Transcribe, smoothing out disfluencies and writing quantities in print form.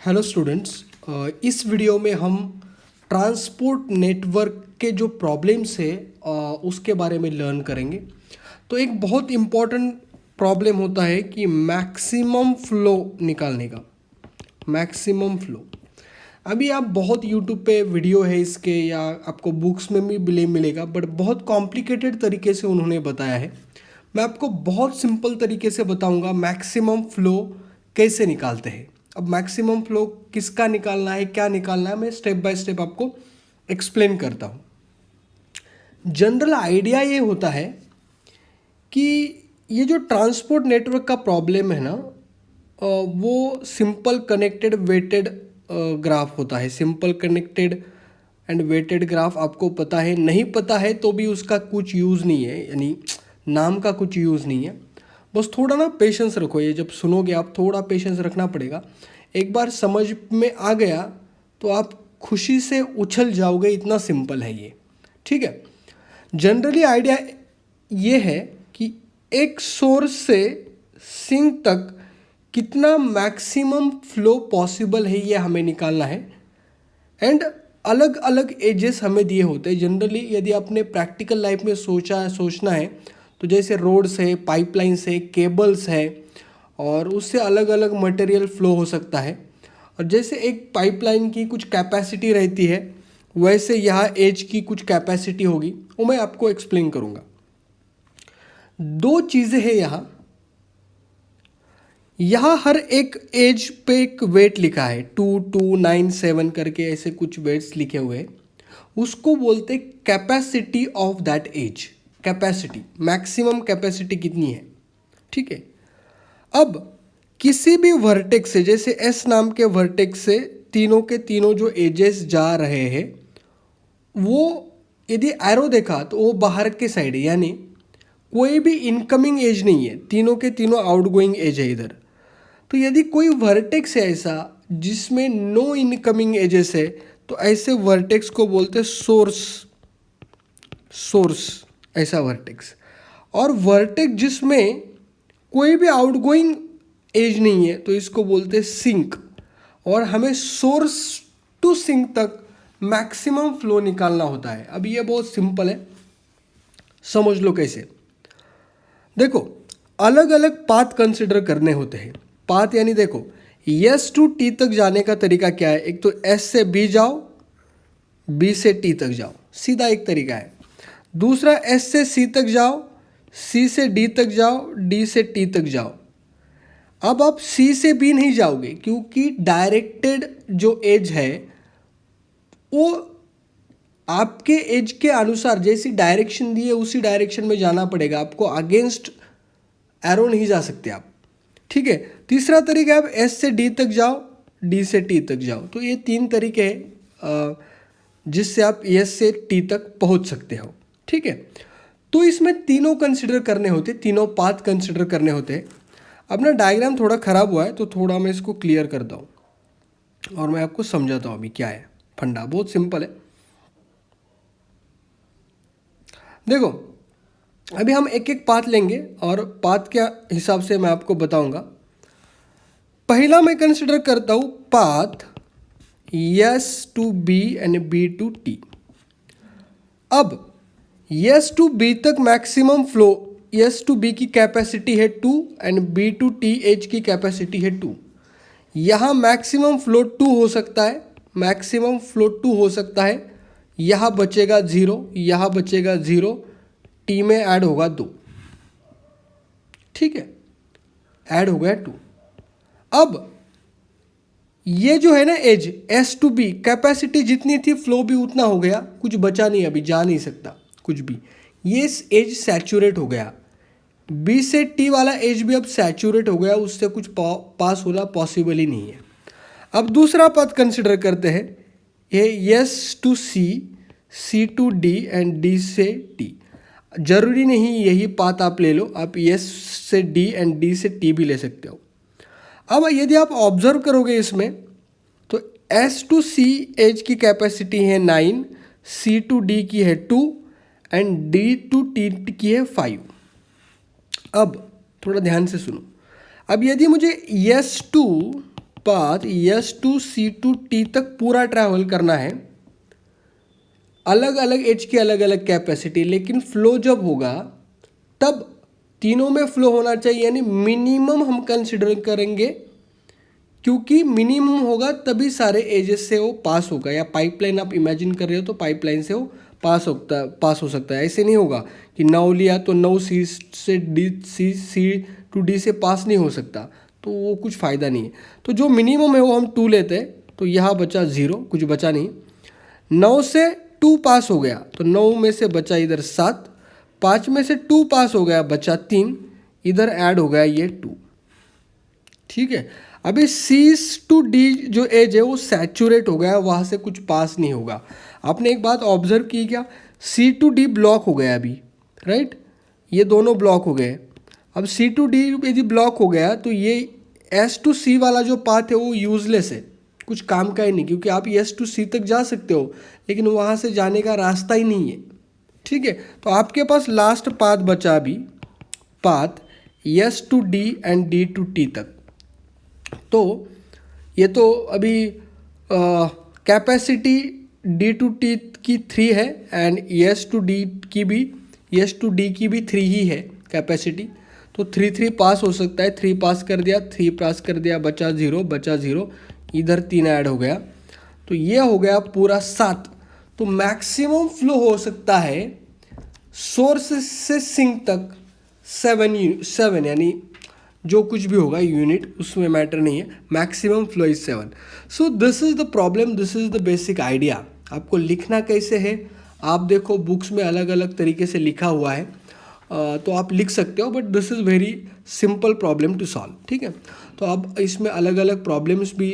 Hello students. इस video में हम ट्रांसपोर्ट नेटवर्क के जो प्रॉब्लम्स है उसके बारे में लर्न करेंगे। तो एक बहुत इम्पॉर्टेंट प्रॉब्लम होता है कि मैक्सिमम फ्लो निकालने का। मैक्सिमम फ्लो अभी आप बहुत यूट्यूब पे वीडियो है इसके या आपको बुक्स में भी मिलेगा, बट बहुत कॉम्प्लिकेटेड तरीके से उन्होंने बताया है। मैं आपको बहुत सिंपल तरीके से बताऊंगा मैक्सिमम फ्लो कैसे निकालते हैं। अब मैक्सिमम फ्लो किसका निकालना है, क्या निकालना है, मैं स्टेप बाय स्टेप आपको एक्सप्लेन करता हूँ। जनरल आइडिया ये होता है कि ये जो ट्रांसपोर्ट नेटवर्क का प्रॉब्लम है ना, वो सिंपल कनेक्टेड वेटेड ग्राफ होता है। Simple connected and weighted graph आपको पता है, नहीं पता है तो भी उसका कुछ यूज़ नहीं है, यानी नाम का कुछ यूज़ नहीं है। बस थोड़ा ना पेशेंस रखो, ये जब सुनोगे आप थोड़ा पेशेंस रखना पड़ेगा। एक बार समझ में आ गया तो आप खुशी से उछल जाओगे, इतना सिंपल है ये। ठीक है। जनरली आइडिया ये है कि एक सोर्स से सिंक तक कितना मैक्सिमम फ्लो पॉसिबल है ये हमें निकालना है। एंड अलग अलग एजेस हमें दिए होते हैं। जनरली यदि आपने प्रैक्टिकल लाइफ में सोचना है तो जैसे रोड्स है, पाइपलाइंस है, केबल्स है, और उससे अलग अलग मटेरियल फ्लो हो सकता है। और जैसे एक पाइपलाइन की कुछ कैपेसिटी रहती है, वैसे यहाँ एज की कुछ कैपेसिटी होगी, वो मैं आपको एक्सप्लेन करूँगा। दो चीज़ें हैं यहाँ हर एक एज पे एक वेट लिखा है, 2297 करके ऐसे कुछ वेट्स लिखे हुए हैं। उसको बोलते capacity of that edge. Capacity, maximum capacity कितनी है। ठीक है। अब किसी भी वर्टेक्स से, जैसे एस नाम के वर्टेक्स से तीनों के तीनों जो एजेस जा रहे हैं, वो यदि एरो देखा तो वो बाहर के साइड है, यानी कोई भी इनकमिंग एज नहीं है, तीनों के तीनों आउटगोइंग एज है इधर। तो यदि कोई वर्टेक्स है ऐसा जिसमें नो इनकमिंग एजेस है, तो ऐसे वर्टेक्स को बोलते सोर्स। सोर्स ऐसा वर्टेक्स। और वर्टेक्स जिसमें कोई भी आउटगोइंग एज नहीं है, तो इसको बोलते सिंक। और हमें सोर्स टू सिंक तक मैक्सिमम फ्लो निकालना होता है। अब ये बहुत सिंपल है, समझ लो कैसे। देखो, अलग अलग पाथ कंसिडर करने होते हैं। पाथ यानी देखो, एस टू टी तक जाने का तरीका क्या है। एक तो एस से बी जाओ, बी से टी तक जाओ, सीधा एक तरीका है। दूसरा एस से सी तक जाओ, सी से डी तक जाओ, डी से टी तक जाओ। अब आप सी से बी नहीं जाओगे, क्योंकि डायरेक्टेड जो एज है वो आपके एज के अनुसार जैसी डायरेक्शन दी है उसी डायरेक्शन में जाना पड़ेगा आपको। अगेंस्ट एरो नहीं जा सकते आप। ठीक है। तीसरा तरीका है, आप एस से डी तक जाओ, डी से टी तक जाओ। तो ये तीन तरीके हैं जिससे आप एस से टी तक पहुंच सकते हो। ठीक है। तो इसमें तीनों कंसिडर करने होते, तीनों पाथ कंसिडर करने होते हैं। अपना डायग्राम थोड़ा ख़राब हुआ है तो थोड़ा मैं इसको क्लियर करता हूँ और मैं आपको समझाता हूँ अभी क्या है फंडा। बहुत सिंपल है। देखो, अभी हम एक एक पाथ लेंगे और पाथ के हिसाब से मैं आपको बताऊंगा। पहला मैं कंसिडर करता हूं path S to B and B to T. अब एस टू बी तक maximum flow, S to B की कैपेसिटी है 2 and B to T H की कैपेसिटी है 2। यहाँ मैक्सिमम फ्लो 2 हो सकता है, मैक्सिमम फ्लो 2 हो सकता है। यहाँ बचेगा 0, यहाँ बचेगा 0, टी में ऐड होगा 2। ठीक है, ऐड हो गया 2। अब ये जो है ना edge S to B, capacity जितनी थी फ्लो भी उतना हो गया, कुछ बचा नहीं, अभी जा नहीं सकता कुछ भी। ये एज सैचुरेट हो गया। बी से टी वाला एज भी अब सैचुरेट हो गया, उससे कुछ पास होना पॉसिबल ही नहीं है। अब दूसरा पद कंसिडर करते हैं, ये S to C, C to D and D से टी। जरूरी नहीं यही पाथ आप ले लो, आप एस से डी एंड डी से टी भी ले सकते हो। अब यदि आप ऑब्जर्व करोगे इसमें, तो एस टू सी एज की कैपेसिटी है 9, सी टू डी की है 2 एंड डी टू टी की है 5। अब थोड़ा ध्यान से सुनो। अब यदि मुझे S to path S to C to T तक पूरा ट्रैवल करना है, अलग अलग एज की अलग अलग कैपेसिटी, लेकिन फ्लो जब होगा तब तीनों में फ्लो होना चाहिए, यानी मिनिमम हम कंसिडर करेंगे, क्योंकि मिनिमम होगा तभी सारे एजेस से वो पास होगा। या पाइपलाइन आप इमेजिन कर रहे हो तो पाइपलाइन से वो पास हो सकता है। ऐसे नहीं होगा कि 9 लिया तो 9 C से D C टू D से पास नहीं हो सकता, तो वो कुछ फ़ायदा नहीं है। तो जो मिनिमम है वो हम 2 लेते हैं, तो यहाँ बचा 0, कुछ बचा नहीं। 9 से 2 पास हो गया तो 9 में से बचा इधर 7, 5 में से 2 पास हो गया बचा 3, इधर ऐड हो गया ये 2। ठीक है, अभी C टू D जो एज है वो सैचुरेट हो गया, वहाँ से कुछ पास नहीं होगा। आपने एक बात ऑब्जर्व की क्या, C टू D ब्लॉक हो गया अभी, राइट, ये दोनों ब्लॉक हो गए। अब C टू D यदि ब्लॉक हो गया तो ये S टू C वाला जो पाथ है वो यूजलेस है, कुछ काम का ही नहीं, क्योंकि आप S टू C तक जा सकते हो लेकिन वहाँ से जाने का रास्ता ही नहीं है। ठीक है, तो आपके पास लास्ट पाथ बचा अभी, path S to D and D to T तक। तो ये तो अभी कैपेसिटी D टू T की 3 है एंड S टू D की भी 3 ही है कैपेसिटी, तो 3 पास हो सकता है। 3 पास कर दिया, बचा 0, इधर 3 ऐड हो गया, तो ये हो गया पूरा 7। तो मैक्सिमम फ्लो हो सकता है सोर्स से सिंक तक 7, यानी जो कुछ भी होगा यूनिट उसमें मैटर नहीं है, maximum flow is 7। So this is the problem, this is the basic idea. आपको लिखना कैसे है, आप देखो बुक्स में अलग अलग तरीके से लिखा हुआ है, तो आप लिख सकते हो, but this is very simple problem to solve. ठीक है, तो अब इसमें अलग अलग प्रॉब्लम्स भी